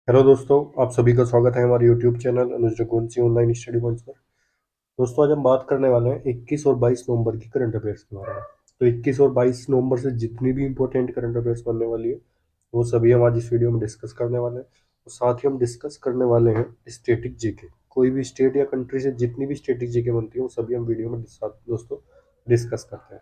Hello दोस्तों, आप सभी का स्वागत है हमारे यूट्यूब चैनल अनुज रघुवंशी ऑनलाइन स्टडी पॉइंट्स पर। दोस्तों, आज हम बात करने वाले हैं 21 और 22 नवंबर की करंट अफेयर्स के बारे में। तो 21 और 22 नवंबर से जितनी भी इंपॉर्टेंट करंट अफेयर्स बनने वाली है वो सभी हम आज इस वीडियो में डिस्कस करने वाले हैं। और साथ ही हम डिस्कस करने वाले हैं स्टेटिक जीके। कोई भी स्टेट या कंट्री से जितनी भी स्टेटिक जीके बनती है वो सभी हम वीडियो में दोस्तों डिस्कस करते हैं।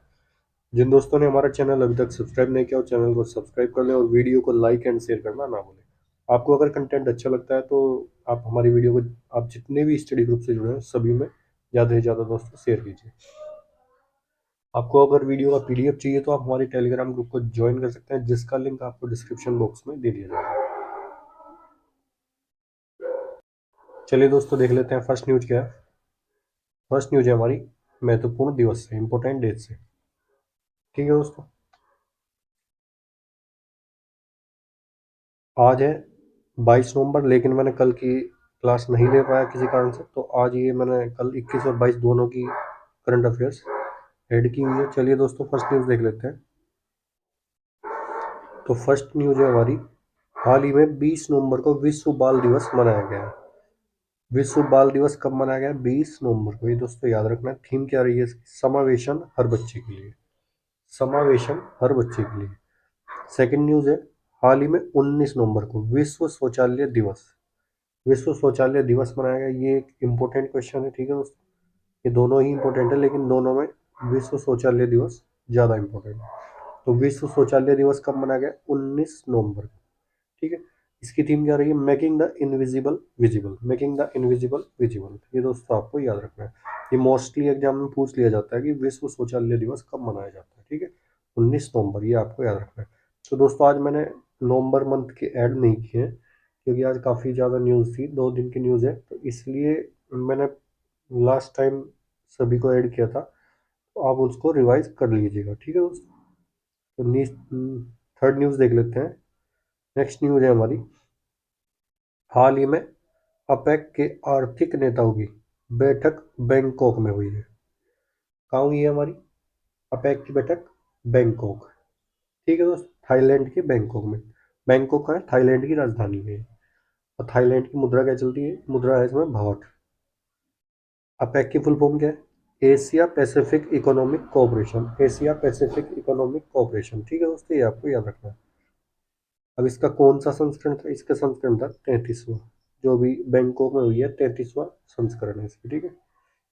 जिन दोस्तों ने हमारा चैनल अभी तक सब्सक्राइब नहीं किया, चैनल को सब्सक्राइब कर लें और वीडियो को लाइक एंड शेयर करना ना भूलें। आपको अगर कंटेंट अच्छा लगता है तो आप हमारी वीडियो को, आप जितने भी स्टडी ग्रुप से जुड़े हैं सभी में ज़्यादा से ज़्यादा दोस्तों शेयर कीजिए। आपको अगर वीडियो का पीडीएफ चाहिए तो आप हमारे टेलीग्राम ग्रुप को ज्वाइन कर सकते हैं, जिसका लिंक आपको डिस्क्रिप्शन बॉक्स में दे दिया जाएगा। चलिए दोस्तों, देख लेते हैं फर्स्ट न्यूज क्या है। फर्स्ट न्यूज है हमारी महत्वपूर्ण दिवस से, इंपॉर्टेंट डेट से। ठीक है दोस्तों, आज है 22 नवंबर, लेकिन मैंने कल की क्लास नहीं ले पाया किसी कारण से, तो आज ये मैंने कल 21 और 22 दोनों की करंट अफेयर्स ऐड की हुई है। चलिए दोस्तों, फर्स्ट न्यूज़ देख लेते हैं। तो फर्स्ट न्यूज़ है हमारी, हाल ही में 20 नवंबर को विश्व बाल दिवस मनाया गया है। विश्व बाल दिवस कब मनाया गया? 20 नवंबर को। ये दोस्तों याद रखना है। थीम क्या रही है इसकी? समावेशन हर बच्चे के लिए। समावेशन हर बच्चे के लिए। सेकंड न्यूज़ है, हाल ही में 19 नवंबर को विश्व शौचालय दिवस, विश्व शौचालय दिवस मनाया गया। ये एक इम्पोर्टेंट क्वेश्चन है। ठीक है दोस्तों, ये दोनों ही इम्पोर्टेंट है, लेकिन दोनों में विश्व शौचालय दिवस ज़्यादा इम्पोर्टेंट है। तो विश्व शौचालय दिवस कब मनाया गया? 19 नवंबर को। ठीक है, इसकी थीम क्या रही है? Making the invisible visible. Making the invisible visible. ये दोस्तों आपको याद रखना है। ये मोस्टली एग्जाम में पूछ लिया जाता है कि विश्व शौचालय दिवस कब मनाया जाता है। ठीक है, 19 नवंबर, ये आपको याद रखना है। तो दोस्तों, आज मैंने नवंबर मंथ के ऐड नहीं किए हैं, क्योंकि आज काफ़ी ज़्यादा न्यूज़ थी, 2 दिन की न्यूज़ है, तो इसलिए मैंने लास्ट टाइम सभी को ऐड किया था। तो आप उसको रिवाइज कर लीजिएगा। ठीक है दोस्तों, तो थर्ड न्यूज़ देख लेते हैं। नेक्स्ट न्यूज़ है हमारी, हाल ही में अपेक के आर्थिक नेताओं की बैठक बैंकॉक में हुई है। कहाँ हुई है हमारी अपेक की बैठक? बैंकॉक। ठीक है दोस्त, थाईलैंड के बैंकॉक में। बैंकॉक का है, थाईलैंड की राजधानी है। और थाईलैंड की मुद्रा क्या चलती है? मुद्रा है इसमें भाट। अपेक की फुल फॉर्म क्या है? Asia Pacific economic cooperation. Asia Pacific economic cooperation. ठीक है दोस्तों, ये आपको याद रखना है। अब इसका कौन सा संस्करण था? इसका संस्करण था 33वां। जो भी बैंकॉक में हुई है 33वां संस्करण है इसकी। ठीक है,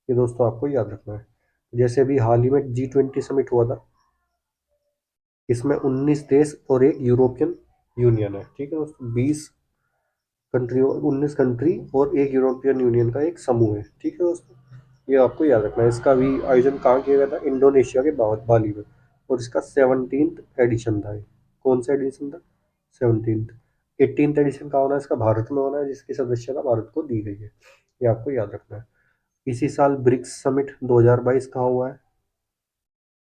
ये दोस्तों आपको याद रखना है। जैसे अभी हाल ही में G20 समिट हुआ था, इसमें 19 देश और एक यूरोपियन यूनियन है। ठीक है दोस्तों, 20 कंट्री, 19 कंट्री और एक यूरोपियन यूनियन का एक समूह है। ठीक है दोस्तों, ये आपको याद रखना है। इसका भी आयोजन कहाँ किया गया था? इंडोनेशिया के बाली में। और इसका 17th एडिशन था। कौन सा एडिशन था? 17th। 18th एडिशन कहाँ होना है इसका? भारत में होना है, जिसकी सदस्यता भारत को दी गई है। ये आपको याद रखना है। इसी साल ब्रिक्स समिट 2022 कहाँ हुआ है?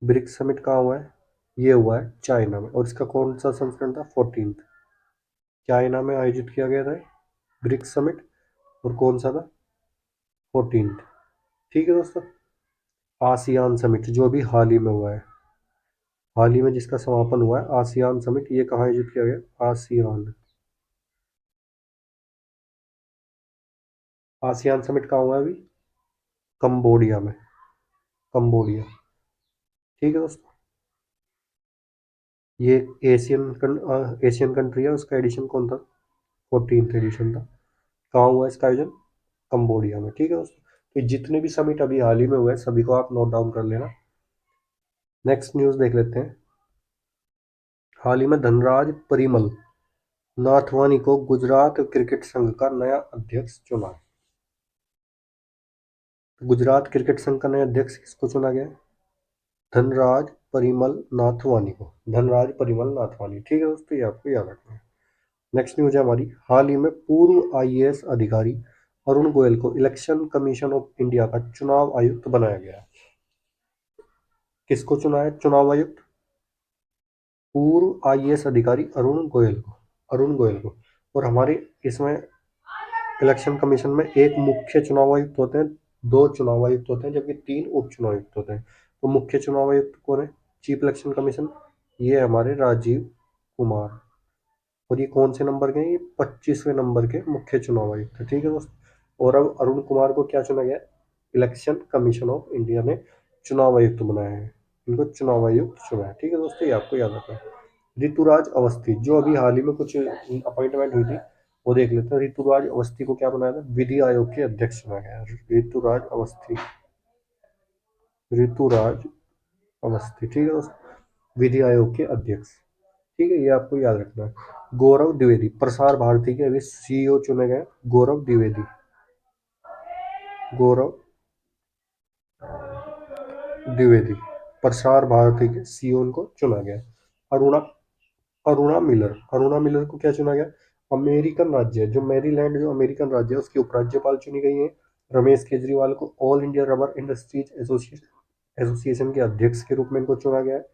ब्रिक्स समिट कहाँ हुआ है? ये हुआ है चाइना में। और इसका कौन सा संस्करण था? 14th। चाइना में आयोजित किया गया था ब्रिक्स समिट। और कौन सा था? 14th। ठीक है दोस्तों, आसियान समिट जो अभी हाल ही में हुआ है, हाल ही में जिसका समापन हुआ है, आसियान समिट, ये कहाँ आयोजित किया गया? आसियान। आसियान समिट कहाँ हुआ है अभी? कंबोडिया में। कंबोडिया। ठीक है दोस्तों, ये एशियन कंट्री है, उसका एडिशन कौन था? 14th एडिशन था। कहाँ हुआ इसका आयोजन? कंबोडिया में। ठीक है दोस्तों, तो जितने भी समिट अभी हाल ही में हुए हैं सभी को आप नोट डाउन कर लेना। नेक्स्ट न्यूज़ देख लेते हैं। हाल ही में धनराज परिमल नाथवानी को गुजरात क्रिकेट संघ का नया अध्यक्ष चुना। गुजरात क्रिकेट संघ का नया अध्यक्ष किसको चुना गया? धनराज परिमल नाथवानी को। धनराज परिमल नाथवानी। ठीक है दोस्तों, ये आपको याद रखना है। नेक्स्ट न्यूज है हमारी, हाल ही में पूर्व आईएएस अधिकारी अरुण गोयल को इलेक्शन कमीशन ऑफ इंडिया का चुनाव आयुक्त बनाया गया है। किसको चुना है चुनाव आयुक्त? पूर्व आईएएस अधिकारी अरुण गोयल को। अरुण गोयल को। और हमारे इसमें इलेक्शन कमीशन में एक मुख्य चुनाव आयुक्त होते हैं, 2 चुनाव आयुक्त होते हैं, जबकि 3 उप चुनाव आयुक्त होते हैं। तो मुख्य चुनाव आयुक्त कौन है? चीफ इलेक्शन कमीशन, ये हमारे राजीव कुमार। और ये कौन से नंबर के हैं? ये 25वें नंबर के मुख्य चुनाव आयुक्त है। ठीक है दोस्तों। और अब अरुण कुमार को क्या चुना गया? इलेक्शन कमीशन ऑफ इंडिया ने चुनाव आयुक्त बनाया है, इनको चुनाव आयुक्त चुना है। ठीक है दोस्तों, ये आपको याद रखना है। ऋतुराज अवस्थी, जो अभी हाल ही में कुछ अपॉइंटमेंट हुई थी, वो देख लेते हैं। ऋतुराज अवस्थी को क्या बनाया था? विधि आयोग के अध्यक्ष चुना गया है। ऋतुराज अवस्थी, ऋतुराज अवस्थी, ठीक है दोस्तों, विधि आयोग के अध्यक्ष। ठीक है, ये आपको याद रखना है। गौरव द्विवेदी, प्रसार भारती के अभी सीईओ चुने गए। गौरव द्विवेदी, गौरव द्विवेदी प्रसार भारती के सीईओ को चुना गया। अरुणा अरुणा मिलर, अरुणा मिलर को क्या चुना गया? अमेरिकन राज्य, जो मैरीलैंड जो अमेरिकन राज्य है, उसकी उपराज्यपाल चुनी गई है। रमेश केजरीवाल को all India rubber industries association के अध्यक्ष के रूप में इनको चुना गया है,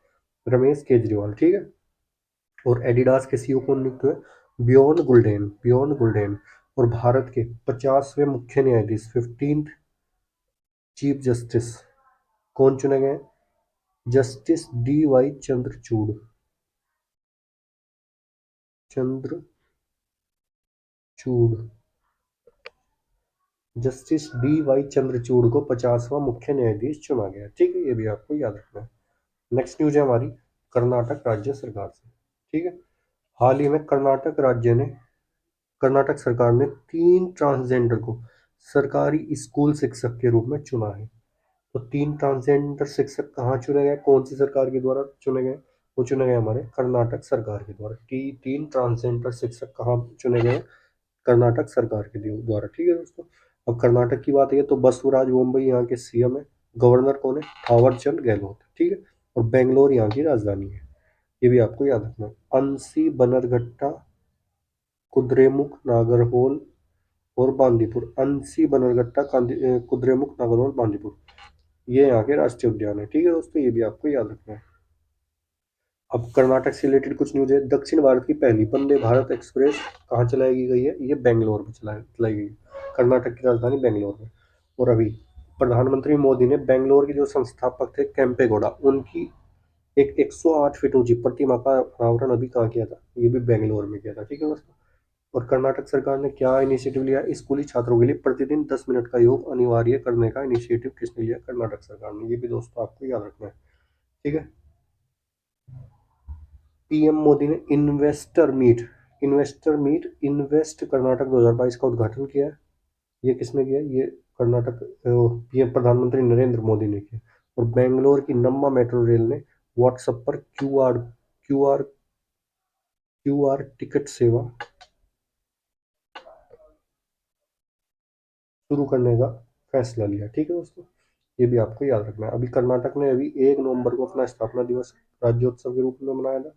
रमेश केजरीवाल। ठीक है। और एडिडास के सीईओ कौन नियुक्त हुए? बियॉन्ड गुल्डेन, बियॉन्ड गुल्डेन। और भारत के 50वें मुख्य न्यायाधीश, 15th चीफ जस्टिस कौन चुने गए? Justice D Y Chandrachud, Chandrachud, justice D Y Chandrachud को 50वां मुख्य न्यायाधीश चुना गया। ठीक है, ये भी आपको याद रखना है। नेक्स्ट न्यूज है हमारी कर्नाटक राज्य सरकार से। ठीक है। हाल ही में कर्नाटक सरकार ने 3 ट्रांसजेंडर को सरकारी स्कूल शिक्षक के रूप में चुना है। तो 3 ट्रांसजेंडर शिक्षक कहाँ चुने गए? कौन सी सरकार के द्वारा चुने गए? वो चुने गए हमारे कर्नाटक सरकार के द्वारा। 3 ट्रांसजेंडर शिक्षक कहाँ चुने गए? कर्नाटक सरकार के द्वारा। ठीक है दोस्तों। अब कर्नाटक की बात है तो बसवराज बोम्मई यहाँ के सीएम है। गवर्नर कौन है? थावर चंद गहलोत। ठीक है। और बेंगलोर यहाँ की राजधानी है। ये भी आपको याद रखना है। अंसी, बनरघट्टा, कुद्रेमुख, नागरहोल और बांदीपुर। अंसी, बनरघट्टा, कुद्रेमुख, नागरहोल, बांदीपुर, ये यहाँ के राष्ट्रीय उद्यान है। ठीक है दोस्तों, ये भी आपको याद रखना है। अब कर्नाटक से रिलेटेड कुछ न्यूज है। दक्षिण भारत की पहली वंदे भारत एक्सप्रेस कहाँ चलाई गई है? ये बेंगलोर में चलाई गई है। कर्नाटक की राजधानी बेंगलोर में। और अभी प्रधानमंत्री मोदी ने बेंगलोर के जो संस्थापक थे केम्पेगौड़ा, उनकी एक 108 फीट ऊंची प्रतिमा का अनावरण अभी कहाँ किया था? ये भी बेंगलोर में किया था। ठीक है दोस्तों। और कर्नाटक सरकार ने क्या इनिशिएटिव लिया? स्कूली छात्रों के लिए प्रतिदिन 10 मिनट का योग अनिवार्य करने का इनिशिएटिव किसने लिया? कर्नाटक सरकार ने। ये भी दोस्तों आपको याद रखना है। ठीक है। पीएम मोदी ने इन्वेस्ट कर्नाटक 2022 का उद्घाटन किया है। ये किसने किया? ये कर्नाटक पीएम प्रधानमंत्री नरेंद्र मोदी ने किया। और बेंगलोर की नम्मा मेट्रो रेल ने व्हाट्सएप पर क्यू आर टिकट सेवा शुरू करने का फैसला लिया। ठीक है दोस्तों, ये भी आपको याद रखना है। अभी कर्नाटक ने अभी 1 नवंबर को अपना स्थापना दिवस राज्योत्सव के रूप में मनाया था।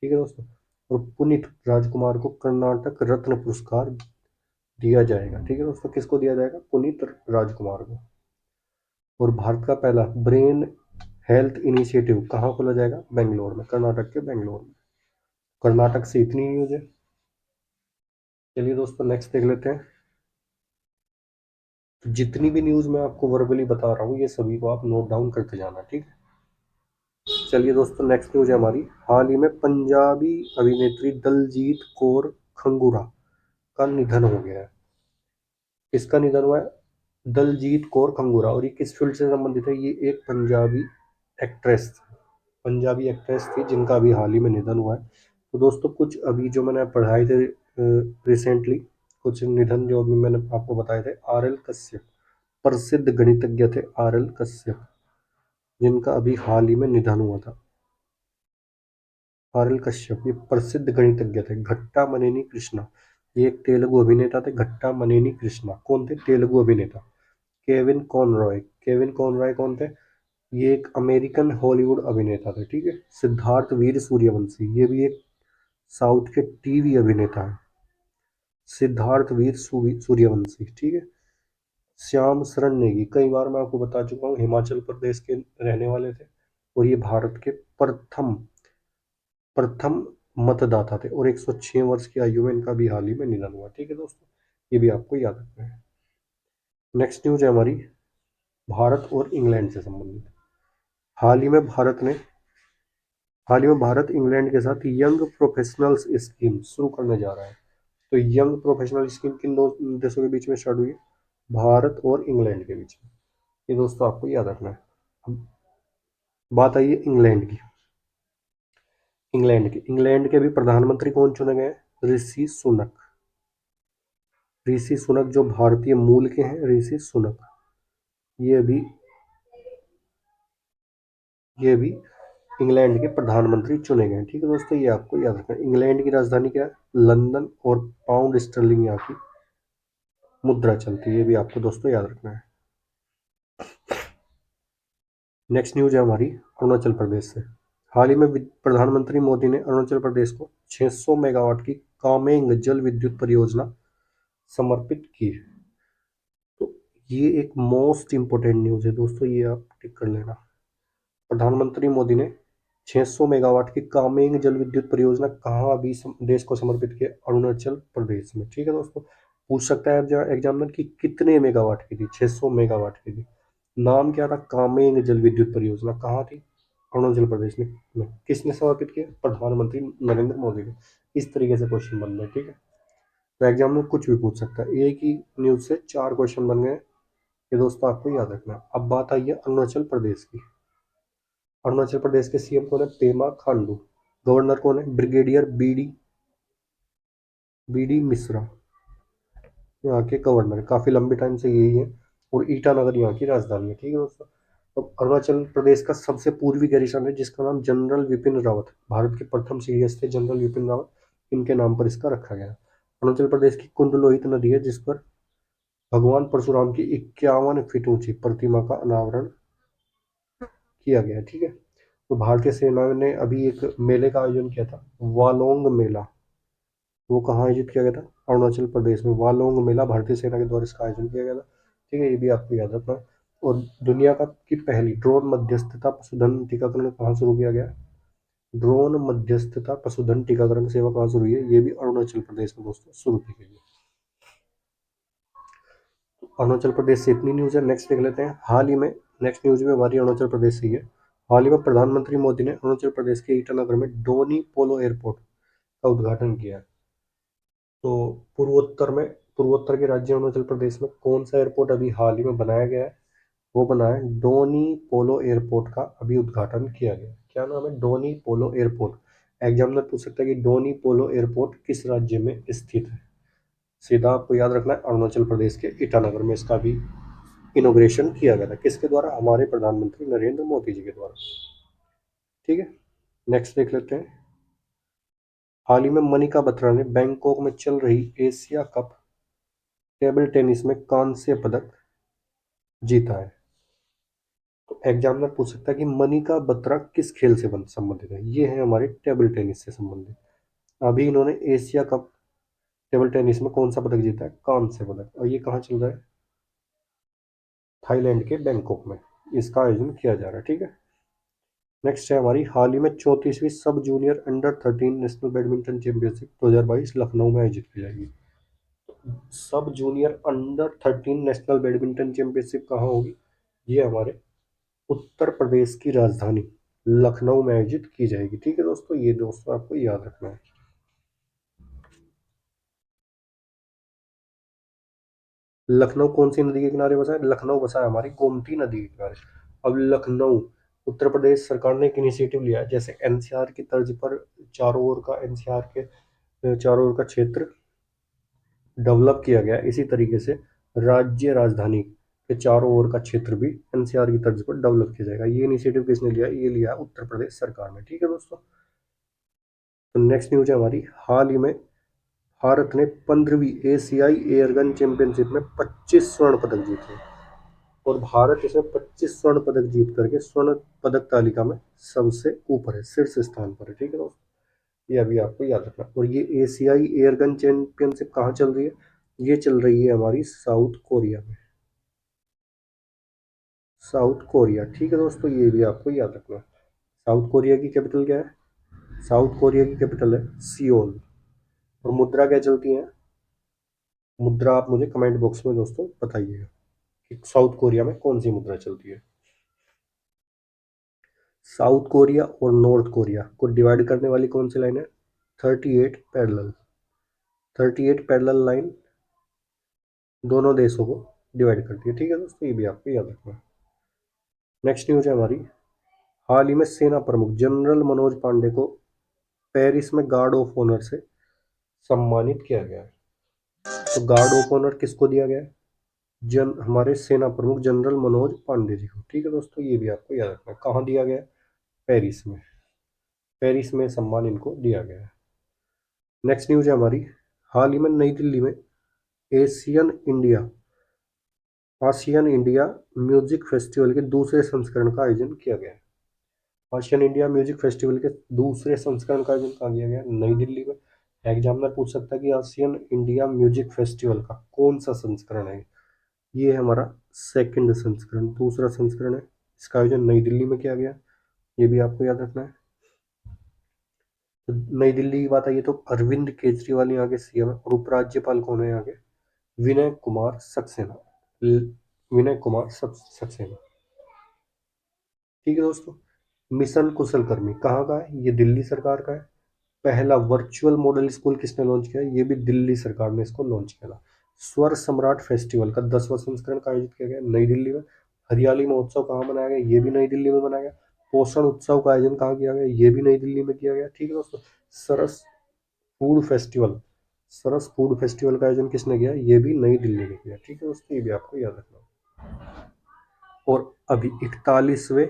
ठीक है दोस्तों। और पुनीत राजकुमार को कर्नाटक रत्न पुरस्कार दिया जाएगा। ठीक है दोस्तों, किसको दिया जाएगा? पुनीत राजकुमार को। और भारत का पहला ब्रेन हेल्थ इनिशिएटिव कहाँ खोला जाएगा? बेंगलोर में, कर्नाटक के बेंगलोर में। कर्नाटक से इतनी न्यूज है। चलिए दोस्तों, नेक्स्ट देख लेते हैं। तो जितनी भी न्यूज मैं आपको वर्बली बता रहा हूँ, ये सभी को आप नोट डाउन करते जाना। ठीक है। चलिए दोस्तों, नेक्स्ट न्यूज है हमारी। हाल ही में पंजाबी अभिनेत्री दलजीत कौर खंगूरा का निधन हो गया है। किसका निधन हुआ है? दलजीत कौर खंगूरा। और ये किस फील्ड से संबंधित है? ये एक एक्ट्रेस पंजाबी एक्ट्रेस थी जिनका अभी हाल ही में निधन हुआ है। तो दोस्तों, कुछ अभी जो मैंने पढ़ाए थे रिसेंटली, कुछ निधन जो अभी मैंने आपको बताए थे। आर एल कश्यप, प्रसिद्ध गणितज्ञ थे आर एल कश्यप, जिनका अभी हाल ही में निधन हुआ था। आर एल कश्यप ये प्रसिद्ध गणितज्ञ थे। घट्टा मनेनी कृष्णा, ये एक तेलुगु अभिनेता थे। घट्टा मनेनी कृष्णा कौन थे? तेलुगु अभिनेता। केविन कॉनरॉय कौन थे? ये एक अमेरिकन हॉलीवुड अभिनेता थे। ठीक है। सिद्धार्थ वीर सूर्यवंशी, ये भी एक साउथ के टीवी अभिनेता है। सिद्धार्थ वीर सूर्यवंशी। ठीक है। श्याम शरण नेगी, कई बार मैं आपको बता चुका हूँ, हिमाचल प्रदेश के रहने वाले थे। और ये भारत के प्रथम प्रथम मतदाता थे। और 106 वर्ष की आयु में इनका भी हाल ही में निधन हुआ। ठीक है दोस्तों, ये भी आपको याद रखना है। नेक्स्ट न्यूज है हमारी भारत और इंग्लैंड से संबंधित। हाल ही में भारत ने हाल ही में भारत इंग्लैंड के साथ यंग प्रोफेशनल्स स्कीम शुरू करने जा रहा है। तो यंग प्रोफेशनल स्कीम किन दो देशों के बीच में स्टार्ट हुई है? भारत और इंग्लैंड के बीच में। ये दोस्तों आपको याद रखना है। अब बात आई है इंग्लैंड की। इंग्लैंड के भी प्रधानमंत्री कौन चुने गए हैं? ऋषि सुनक। ऋषि सुनक जो भारतीय मूल के हैं, ऋषि सुनक, ये भी ये भी इंग्लैंड के प्रधानमंत्री चुने गए हैं। ठीक है दोस्तों, ये आपको याद रखना है। इंग्लैंड की राजधानी क्या है? लंदन, और पाउंड स्टर्लिंग यहाँ की मुद्रा चलती है। ये भी आपको दोस्तों याद रखना है। नेक्स्ट न्यूज है हमारी अरुणाचल प्रदेश से। हाल ही में प्रधानमंत्री मोदी ने अरुणाचल प्रदेश को 600 मेगावाट की कामेंग जल विद्युत परियोजना समर्पित की है। तो ये एक मोस्ट इंपोर्टेंट न्यूज है दोस्तों, ये आप टिक कर लेना। प्रधानमंत्री मोदी ने 600 मेगावाट की कामेंग जल विद्युत परियोजना कहाँ अभी देश को समर्पित किया? अरुणाचल प्रदेश में। ठीक है दोस्तों, पूछ सकता है एग्जामिनर कि कितने मेगावाट की थी? 600 मेगावाट की थी। नाम क्या था? कामेंग जल विद्युत परियोजना। कहाँ थी? अरुणाचल प्रदेश में। किसने समर्पित किया? प्रधानमंत्री नरेंद्र मोदी ने। इस तरीके से क्वेश्चन बन रहे, ठीक है। तो एग्जाम में कुछ भी पूछ सकता है। एक ही न्यूज से 4 क्वेश्चन बन गए, ये दोस्तों आपको याद रखना है। अब बात आई है अरुणाचल प्रदेश की। अरुणाचल प्रदेश के सीएम कौन है? पेमा खांडू। गवर्नर कौन है? ब्रिगेडियर बी डी मिश्रा, यहाँ के गवर्नर। काफी लंबे टाइम से यही है, और ईटानगर यहाँ की राजधानी है। ठीक है दोस्तों। अब अरुणाचल प्रदेश का सबसे पूर्वी गैरीसन है जिसका नाम जनरल विपिन रावत, भारत के प्रथम सीडीएस थे जनरल विपिन रावत, इनके नाम पर इसका रखा गया। अरुणाचल प्रदेश की कुंड लोहित नदी है जिस पर भगवान परशुराम की 51 फीट ऊंची प्रतिमा का अनावरण किया गया है। ठीक है। तो भारतीय सेना ने अभी एक मेले का आयोजन किया था, वालोंग मेला। वो कहाँ आयोजित किया गया था? अरुणाचल प्रदेश में। वालोंग मेला भारतीय सेना के द्वारा इसका आयोजन किया गया था। ठीक है, ये भी आपको याद रखना है। और दुनिया का की पहली ड्रोन मध्यस्थता पशुधन टीकाकरण कहाँ शुरू किया गया? ड्रोन मध्यस्थता पशुधन टीकाकरण सेवा कहाँ शुरू हुई है? ये भी अरुणाचल प्रदेश में दोस्तों शुरू की गई है। अरुणाचल प्रदेश से इतनी न्यूज है। नेक्स्ट देख लेते हैं। हाल ही में नेक्स्ट न्यूज में हमारी अरुणाचल प्रदेश से ही है। हाल ही में प्रधानमंत्री मोदी ने अरुणाचल प्रदेश के ईटानगर में डोनी पोलो एयरपोर्ट का उद्घाटन किया है। तो पूर्वोत्तर के राज्य अरुणाचल प्रदेश में कौन सा एयरपोर्ट अभी हाल ही में बनाया गया है? वो बना है डोनी पोलो एयरपोर्ट का अभी उद्घाटन किया गया। क्या नाम है? डोनी पोलो एयरपोर्ट। एग्जामिनर पूछ सकता है कि डोनी पोलो एयरपोर्ट किस राज्य में स्थित है? सीधा आपको याद रखना है, अरुणाचल प्रदेश के ईटानगर में इसका भी इनोग्रेशन किया गया था। किसके द्वारा? हमारे प्रधानमंत्री नरेंद्र मोदी जी के द्वारा। ठीक है, नेक्स्ट देख लेते हैं। हाल ही में मनिका बत्रा ने बैंकॉक में चल रही एशिया कप टेबल टेनिस में कांस्य पदक जीता है। तो एग्जामिनर पूछ सकता है कि मनिका बत्रा किस खेल से संबंधित है? ये है हमारे टेबल टेनिस से संबंधित। अभी इन्होंने एशिया कप टेबल टेनिस में कौन सा पदक जीता है? कांस्य पदक। और ये कहाँ चल रहा है? थाईलैंड के बैंकॉक में इसका आयोजन किया जा रहा है। ठीक है, नेक्स्ट है हमारी हाल ही में 34वीं sub junior under 13 national badminton championship 2022 Lucknow में आयोजित की जाएगी। Sub junior under 13 national badminton championship कहाँ होगी? ये हमारे उत्तर प्रदेश की राजधानी लखनऊ में आयोजित की जाएगी। ठीक है दोस्तों, ये दोस्तों आपको याद रखना है। लखनऊ कौन सी नदी के किनारे बसा है? लखनऊ बसा है हमारी गोमती नदी के किनारे। अब लखनऊ, उत्तर प्रदेश सरकार ने एक इनिशिएटिव लिया है, जैसे एनसीआर की तर्ज पर चारों ओर का एनसीआर के चारों ओर का क्षेत्र डेवलप किया गया। इसी तरीके से राज्य राजधानी के चारों ओर का क्षेत्र भी एनसीआर की तर्ज पर डेवलप किया जाएगा। ये इनिशिएटिव किसने लिया? ये लिया उत्तर प्रदेश सरकार ने। ठीक है दोस्तों, तो नेक्स्ट न्यूज है हमारी। हाल ही में भारत ने 15वीं एशियाई एयरगन चैंपियनशिप में 25 स्वर्ण पदक जीते, और भारत इसमें 25 स्वर्ण पदक जीत करके स्वर्ण पदक तालिका में सबसे ऊपर है, शीर्ष स्थान पर है। ठीक है दोस्तों, ये अभी आपको याद रखना। और ये एशियाई एयरगन चैंपियनशिप कहाँ चल रही है? ये चल रही है हमारी साउथ कोरिया में। South Korea. ठीक है दोस्तों, ये भी आपको याद रखना। साउथ कोरिया की कैपिटल क्या है? साउथ कोरिया की कैपिटल है सियोल। और मुद्रा क्या चलती है? मुद्रा आप मुझे कमेंट बॉक्स में दोस्तों बताइएगा कि साउथ कोरिया में कौन सी मुद्रा चलती है। साउथ कोरिया और नॉर्थ कोरिया को डिवाइड करने वाली कौन सी लाइन है? 38 पैरेलल लाइन दोनों देशों को डिवाइड करती है। ठीक है दोस्तों, ये भी आपको याद रखना है। नेक्स्ट न्यूज है हमारी, हाल ही में सेना प्रमुख जनरल मनोज पांडे को पेरिस में गार्ड ऑफ ऑनर से सम्मानित किया गया है। तो गार्ड ऑफ ऑनर किसको दिया गया है? हमारे सेना प्रमुख जनरल मनोज पांडे जी को। ठीक है दोस्तों, ये भी आपको याद रखना है। कहाँ दिया गया है? पेरिस में। पेरिस में सम्मान इनको दिया गया है। नेक्स्ट न्यूज है हमारी, हाल ही में नई दिल्ली में Asian India ASEAN India music festival के दूसरे संस्करण का आयोजन किया गया है। आसियान इंडिया म्यूजिक फेस्टिवल के दूसरे संस्करण का आयोजन कहाँ किया गया? नई दिल्ली में। एग्जामिनर पूछ सकता है कि आसियान इंडिया म्यूजिक फेस्टिवल का कौन सा संस्करण है? ये है हमारा सेकंड संस्करण, दूसरा संस्करण है। इसका आयोजन नई दिल्ली में किया गया, ये भी आपको याद रखना है। तो नई दिल्ली की बात आई है तो अरविंद केजरीवाल यहाँ के सीएम है और उपराज्यपाल कौन है यहाँ के? विनय कुमार सक्सेना। विनय कुमार सक्सेना। ठीक है दोस्तों, मिशन कुशल कर्मी कहाँ का है? ये दिल्ली सरकार का है। पहला वर्चुअल मॉडल स्कूल किसने लॉन्च किया? ये भी दिल्ली सरकार ने इसको लॉन्च किया। स्वर सम्राट फेस्टिवल का 10वां संस्करण का आयोजित किया गया नई दिल्ली में। हरियाली महोत्सव कहाँ मनाया गया? ये भी नई दिल्ली में मनाया गया। पोषण उत्सव का आयोजन कहाँ किया गया? ये भी नई दिल्ली में किया गया। ठीक है दोस्तों, सरस फूड फेस्टिवल सरस फूड फेस्टिवल का आयोजन किसने किया? ये भी नई दिल्ली में किया। ठीक है दोस्तों, ये भी आपको याद रखना। और अभी 41वें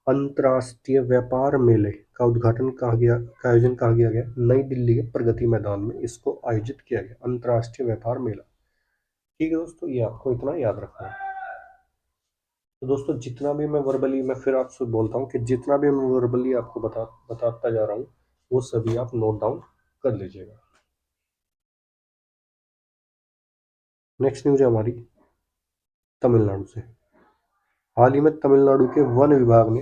अंतर्राष्ट्रीय व्यापार मेले का उद्घाटन कहा गया का आयोजन कहाँ किया गया? नई दिल्ली के प्रगति मैदान में इसको आयोजित किया गया, अंतर्राष्ट्रीय व्यापार मेला। ठीक है दोस्तों, ये आपको इतना याद रखना है। तो दोस्तों, जितना भी मैं वर्बली, मैं फिर आपसे बोलता हूँ कि जितना भी मैं वर्बली आपको बताता जा रहा हूँ वो सभी आप नोट डाउन कर लीजिएगा। नेक्स्ट न्यूज है हमारी तमिलनाडु से। हाल ही में तमिलनाडु के वन विभाग ने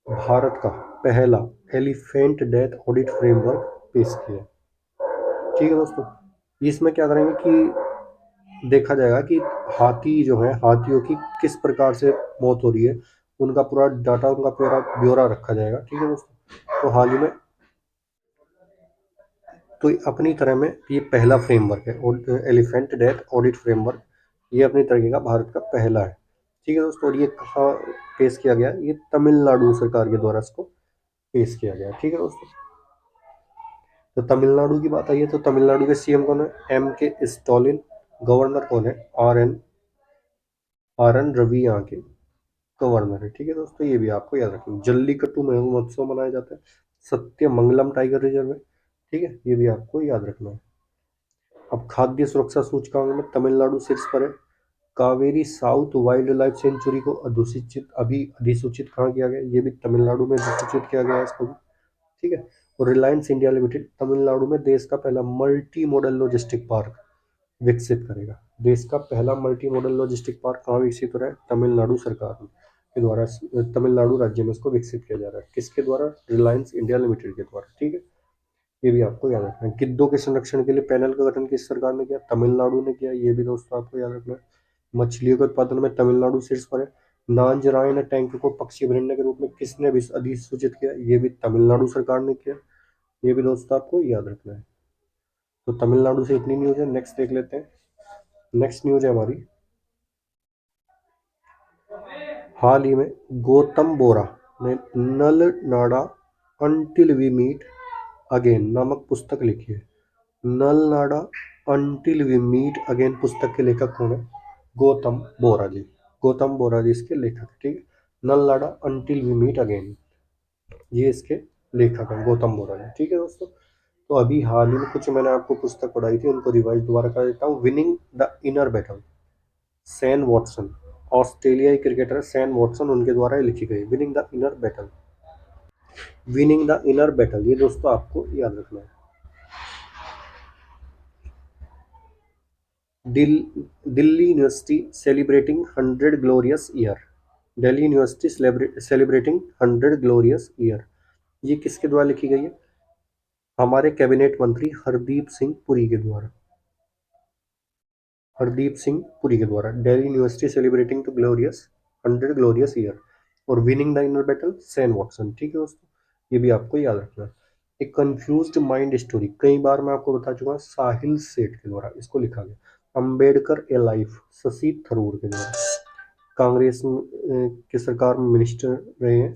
भारत का पहला एलिफेंट डेथ ऑडिट फ्रेमवर्क पेश किया। ठीक है दोस्तों, इसमें क्या करेंगे कि देखा जाएगा कि हाथी जो है, हाथियों की किस प्रकार से मौत हो रही है, उनका पूरा डाटा, उनका पूरा ब्यौरा रखा जाएगा। ठीक है दोस्तों, तो हाल ही में तो अपनी तरह में ये पहला फ्रेमवर्क है और एलिफेंट डेथ ऑडिट फ्रेमवर्क, ये अपनी तरीके का भारत का पहला है। ठीक है दोस्तों, और ये कहाँ पेश किया गया? ये तमिलनाडु सरकार के द्वारा इसको पेश किया गया। ठीक है दोस्तों, तो तमिलनाडु की बात आई है तो तमिलनाडु के सीएम कौन है? M.K. स्टालिन। गवर्नर कौन है? आर एन रवि यहाँ के गवर्नर है। ठीक है दोस्तों, ये भी आपको याद रखना। जल्लीकट्टू महोत्सव मनाया जाता है सत्यमंगलम टाइगर रिजर्व में। ठीक है, ये भी आपको याद रखना है। अब खाद्य सुरक्षा सूचकांक में तमिलनाडु शीर्ष पर है। Kaveri south wild life sanctuary को अधिसूचित कहाँ किया गया? ये भी तमिलनाडु में अधिसूचित किया गया है इसको भी। ठीक है, और रिलायंस इंडिया लिमिटेड तमिलनाडु में देश का पहला मल्टी मॉडल लॉजिस्टिक पार्क विकसित करेगा। देश का पहला मल्टी मॉडल लॉजिस्टिक पार्क कहाँ विकसित हो रहा है? तमिलनाडु सरकार के द्वारा, तमिलनाडु राज्य में इसको विकसित किया जा रहा है। किसके द्वारा? रिलायंस इंडिया लिमिटेड के द्वारा। ठीक है, ये भी आपको याद रखना है। गिद्धों के संरक्षण के लिए पैनल का गठन किस सरकार ने किया? तमिलनाडु ने किया। ये भी दोस्तों आपको याद रखना है। मछलियों के उत्पादन में तमिलनाडु शीर्ष पर है। नांजरायन टैंक को पक्षी अभयारण्य के रूप में किसने भी अधिसूचित किया? ये भी तमिलनाडु सरकार ने किया। ये भी दोस्तों आपको याद रखना है। तो तमिलनाडु से इतनी न्यूज है। नेक्स्ट देख लेते हैं। नेक्स्ट न्यूज है हमारी, हाल ही में गौतम बोरा ने नल नाडा अंटिल वी मीट अगेन नामक पुस्तक लिखी है। नल नाडा अंटिल वी मीट अगेन पुस्तक के लेखक कौन है? गौतम बोरा जी। गौतम बोरा जी इसके लेखक। ठीक है, नल नाडा अंटिल वी मीट अगेन, ये इसके लेखक हैं गौतम बोरा जी। ठीक है दोस्तों, तो अभी हाल ही में कुछ मैंने आपको पुस्तक पढ़ाई थी, उनको रिवाइज दोबारा कर देता हूँ। Winning the inner battle, Shane Watson, ऑस्ट्रेलियाई क्रिकेटर सैन वॉटसन, उनके द्वारा लिखी गई winning the inner battle. Winning the inner battle, ये दोस्तों आपको याद रखना है। Delhi university celebrating 100 glorious year. Delhi university celebrating 100 glorious year, ये किसके द्वारा लिखी गई है? हमारे कैबिनेट मंत्री हरदीप सिंह पुरी के द्वारा। हरदीप सिंह पुरी के द्वारा Delhi university celebrating two glorious 100 glorious year. और winning the inner battle Sam Watson. ठीक है दोस्तों, ये भी आपको याद रखना है। एक कंफ्यूज्ड माइंड स्टोरी, कई बार मैं आपको बता चुका हूँ, साहिल सेठ के द्वारा इसको लिखा गया। अंबेडकर ए लाइफ, शशि थरूर के द्वारा। कांग्रेस की सरकार में मिनिस्टर रहे हैं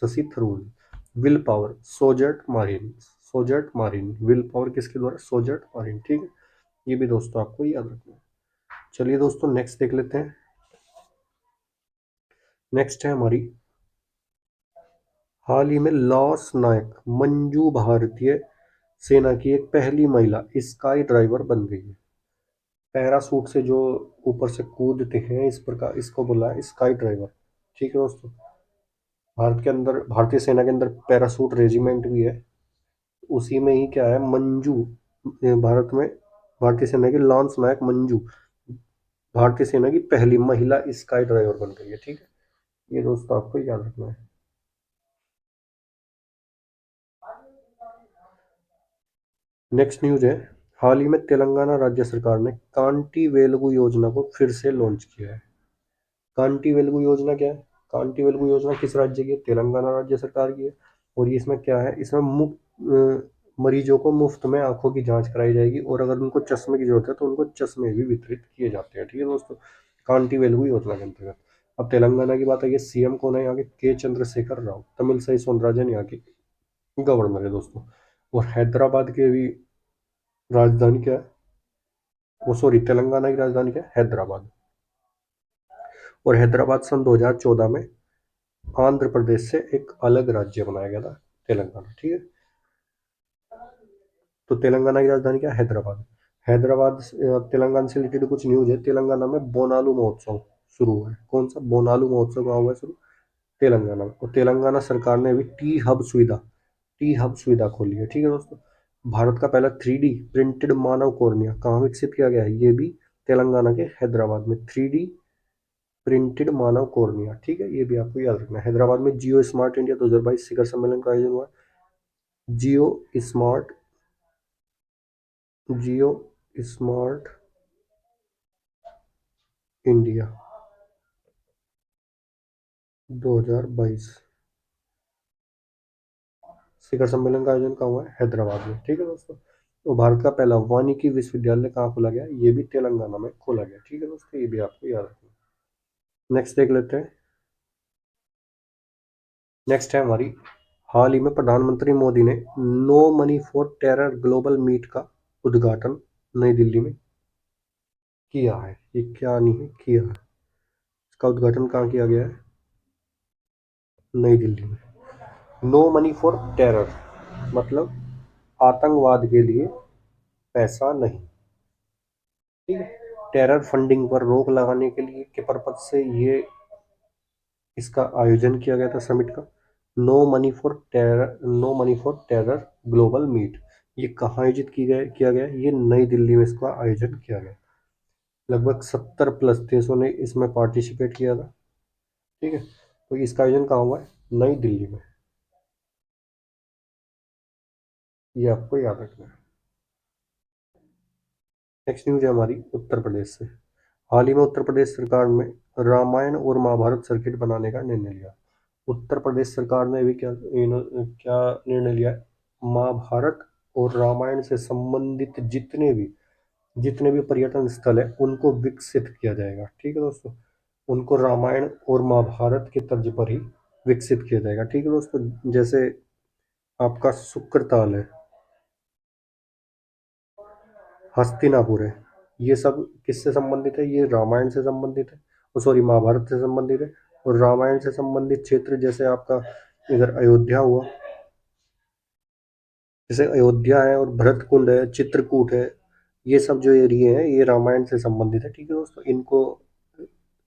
शशि थरूर। विल पावर, सोजर्ट मारिन। सोजर्ट मारिन, विल पावर किसके द्वारा? सोजर्ट मारिन। ठीक है, ये भी दोस्तों आपको याद रखना है। चलिए दोस्तों नेक्स्ट देख लेते हैं। नेक्स्ट है हमारी, हाल ही में लॉस नायक मंजू भारतीय सेना की एक पहली महिला स्काई ड्राइवर बन गई है। पैरासूट से जो ऊपर से कूदते हैं, इस प्रकार इसको बोला है स्काई ड्राइवर। ठीक है दोस्तों, भारत के अंदर, भारतीय सेना के अंदर पैरासूट रेजिमेंट भी है, उसी में ही क्या है, मंजू भारत में भारतीय सेना की लॉन्स नायक मंजू भारतीय सेना की पहली महिला स्काई ड्राइवर बन गई है। ठीक है, ये दोस्तों आपको याद रखना है। नेक्स्ट न्यूज है, हाल ही में तेलंगाना राज्य सरकार ने कांटी वेलगु योजना को फिर से लॉन्च किया है। कांटी वेलगु योजना क्या है? कांटी वेलगु योजना किस राज्य की है? तेलंगाना राज्य सरकार की है। और ये इसमें क्या है, इसमें मुफ्त मरीजों को मुफ्त में आंखों की जांच कराई जाएगी, और अगर उनको चश्मे की जरूरत है तो उनको चश्मे भी वितरित किए जाते हैं। ठीक है दोस्तों, कांटी वेलगु योजना के अंतर्गत। अब तेलंगाना की बात आई है, सीएम कौन है यहाँ के चंद्रशेखर राव। तमिलसाई सौंदरराजन यहाँ के गवर्नर है दोस्तों। और हैदराबाद की भी राजधानी क्या है? वो सॉरी, तेलंगाना की राजधानी क्या है? हैदराबाद। और हैदराबाद सन 2014 में आंध्र प्रदेश से एक अलग राज्य बनाया गया था, तेलंगाना। ठीक है, तो तेलंगाना की राजधानी क्या है? हैदराबाद। हैदराबाद तेलंगाना से रिलेटेड कुछ न्यूज है। तेलंगाना में बोनालू महोत्सव शुरू हुआ है। कौन सा? बोनालू महोत्सव कहाँ हुआ है शुरू? तेलंगाना में। और तेलंगाना सरकार ने अभी टी हब सुविधा खोली है। ठीक है दोस्तों, भारत का पहला 3D प्रिंटेड मानव कॉर्निया कहाँ विकसित किया गया है? ये भी तेलंगाना के हैदराबाद में 3D प्रिंटेड मानव कॉर्निया। ठीक है, ये भी आपको याद रखना है। हैदराबाद में जियो स्मार्ट इंडिया 2022 शिखर सम्मेलन का आयोजन हुआ। जियो स्मार्ट जियो स्मार्ट इंडिया 2022 शिखर सम्मेलन का आयोजन कहाँ हुआ है? हैदराबाद में। ठीक है दोस्तों, तो भारत का पहला वानिकी विश्वविद्यालय कहाँ खोला गया? ये भी तेलंगाना में खोला गया। ठीक है दोस्तों, ये भी आपको याद रखना है। नेक्स्ट देख लेते हैं। नेक्स्ट है हमारी, हाल ही में प्रधानमंत्री मोदी ने no money for terror global meet का उद्घाटन नई दिल्ली में किया है। ये क्या नहीं है, किया है। इसका उद्घाटन कहाँ किया गया है? नई दिल्ली में। नो मनी फॉर टेरर मतलब आतंकवाद के लिए पैसा नहीं। ठीक है, टेरर फंडिंग पर रोक लगाने के लिए के पर्पज से ये इसका आयोजन किया गया था समिट का। No money for terror global meet, ये कहाँ आयोजित किया गया? ये नई दिल्ली में इसका आयोजन किया गया। लगभग 70+ देशों ने इसमें पार्टिसिपेट किया था। ठीक है, तो इसका आयोजन कहाँ हुआ है? नई दिल्ली में। ये आपको याद रखना है। नेक्स्ट न्यूज है हमारी उत्तर प्रदेश से। हाल ही में उत्तर प्रदेश सरकार में रामायण और महाभारत सर्किट बनाने का निर्णय लिया। उत्तर प्रदेश सरकार ने भी क्या निर्णय लिया है? महाभारत और रामायण से संबंधित जितने भी पर्यटन स्थल है उनको विकसित किया जाएगा। ठीक है दोस्तों, उनको रामायण और महाभारत के तर्ज पर ही विकसित किया जाएगा। ठीक है दोस्तों, जैसे आपका शुक्रताल है, हस्तिनापुर है, ये सब किससे संबंधित है? ये रामायण से संबंधित है, सॉरी महाभारत से संबंधित है। और रामायण से संबंधित क्षेत्र जैसे आपका इधर अयोध्या हुआ, जैसे अयोध्या है और भरत कुंड है, चित्रकूट है, ये सब जो एरिया है ये रामायण से संबंधित है। ठीक है दोस्तों, इनको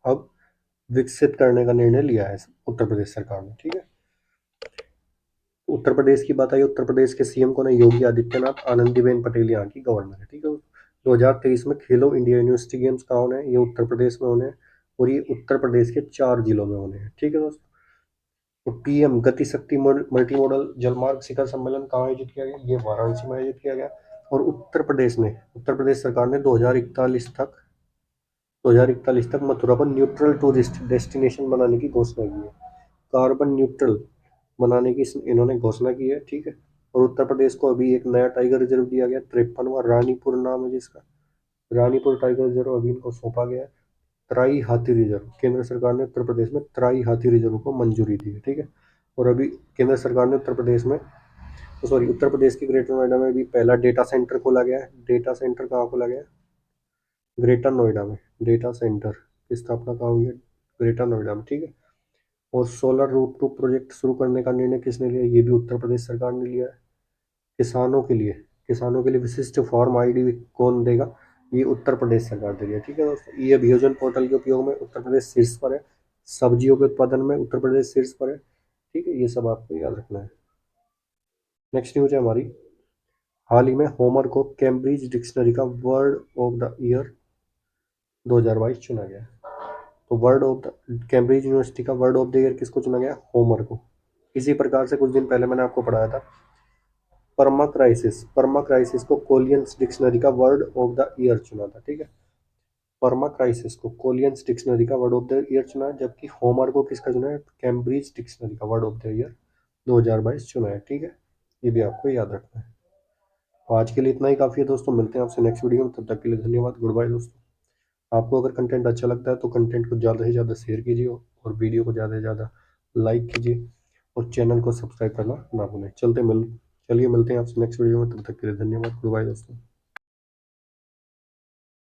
अब विकसित करने का निर्णय लिया है उत्तर प्रदेश सरकार ने। ठीक है, उत्तर प्रदेश की बात आई, उत्तर प्रदेश के सीएम कौन है? योगी आदित्यनाथ। आनंदीबेन पटेल यहाँ की गवर्नर है। ठीक है, 2023 में खेलो इंडिया यूनिवर्सिटी गेम्स कहाँ होने हैं? ये उत्तर प्रदेश में होने हैं, और ये उत्तर प्रदेश के 4 जिलों में होने हैं। ठीक है दोस्तों, तो पीएम गति शक्ति मल्टी मॉडल जलमार्ग शिखर सम्मेलन कहाँ आयोजित किया गया? ये वाराणसी में आयोजित किया गया। और उत्तर प्रदेश सरकार ने 2041 तक मथुरा पर न्यूट्रल टूरिस्ट डेस्टिनेशन बनाने की घोषणा की है। कार्बन न्यूट्रल बनाने की इन्होंने घोषणा की है, ठीक है। और उत्तर प्रदेश को अभी एक नया टाइगर रिजर्व दिया गया, 53वां, रानीपुर नाम है जिसका, रानीपुर टाइगर रिजर्व अभी इनको सौंपा गया है। तराई हाथी रिजर्व, केंद्र सरकार ने उत्तर प्रदेश में तराई हाथी रिजर्व को मंजूरी दी है, ठीक है। और अभी केंद्र सरकार ने उत्तर प्रदेश में, सॉरी, उत्तर प्रदेश के ग्रेटर नोएडा में भी पहला डेटा सेंटर खोला गया है। डेटा सेंटर कहाँ खोला गया है? ग्रेटर नोएडा में डेटा सेंटर की स्थापना कहाँ हुई है? ग्रेटर नोएडा में, ठीक है। और सोलर रूफ प्रोजेक्ट शुरू करने का निर्णय किसने लिया? ये भी उत्तर प्रदेश सरकार ने लिया है। किसानों के लिए, किसानों के लिए विशिष्ट फॉर्म आईडी कौन देगा? ये उत्तर प्रदेश सरकार दे रही है, ठीक है दोस्तों। ये अभियोजन पोर्टल के उपयोग में उत्तर प्रदेश शीर्ष पर है। सब्जियों के उत्पादन में उत्तर प्रदेश शीर्ष पर है, ठीक है। ये सब आपको याद रखना है। नेक्स्ट न्यूज है हमारी, हाल ही में होमर को कैम्ब्रिज डिक्शनरी का वर्ड ऑफ द ईयर 2022 चुना गया। तो word of the Cambridge university का वर्ड ऑफ द ईयर किसको चुना गया? होमर को। इसी प्रकार से कुछ दिन पहले मैंने आपको पढ़ाया था, पर्मा क्राइसिस को कोलियंस डिक्शनरी का वर्ड ऑफ द ईयर चुना था, ठीक है। पर्मा क्राइसिस को कोलियंस डिक्शनरी का वर्ड ऑफ द ईयर चुना है, जबकि होमर को किसका चुना है? कैम्ब्रिज डिक्शनरी का वर्ड ऑफ द ईयर 2022 चुना है, ठीक है। ये भी आपको याद रखना है। तो आज के लिए इतना ही काफ़ी है दोस्तों, मिलते हैं आपसे नेक्स्ट वीडियो में, तब तक के लिए धन्यवाद, गुड बाय दोस्तों। आपको अगर कंटेंट अच्छा लगता है तो कंटेंट को ज़्यादा से ज़्यादा शेयर कीजिए और वीडियो को ज़्यादा से ज़्यादा लाइक कीजिए और चैनल को सब्सक्राइब करना ना भूलें। चलिए मिलते हैं आपसे नेक्स्ट वीडियो में, तब तक के लिए धन्यवाद, गुड बाय दोस्तों।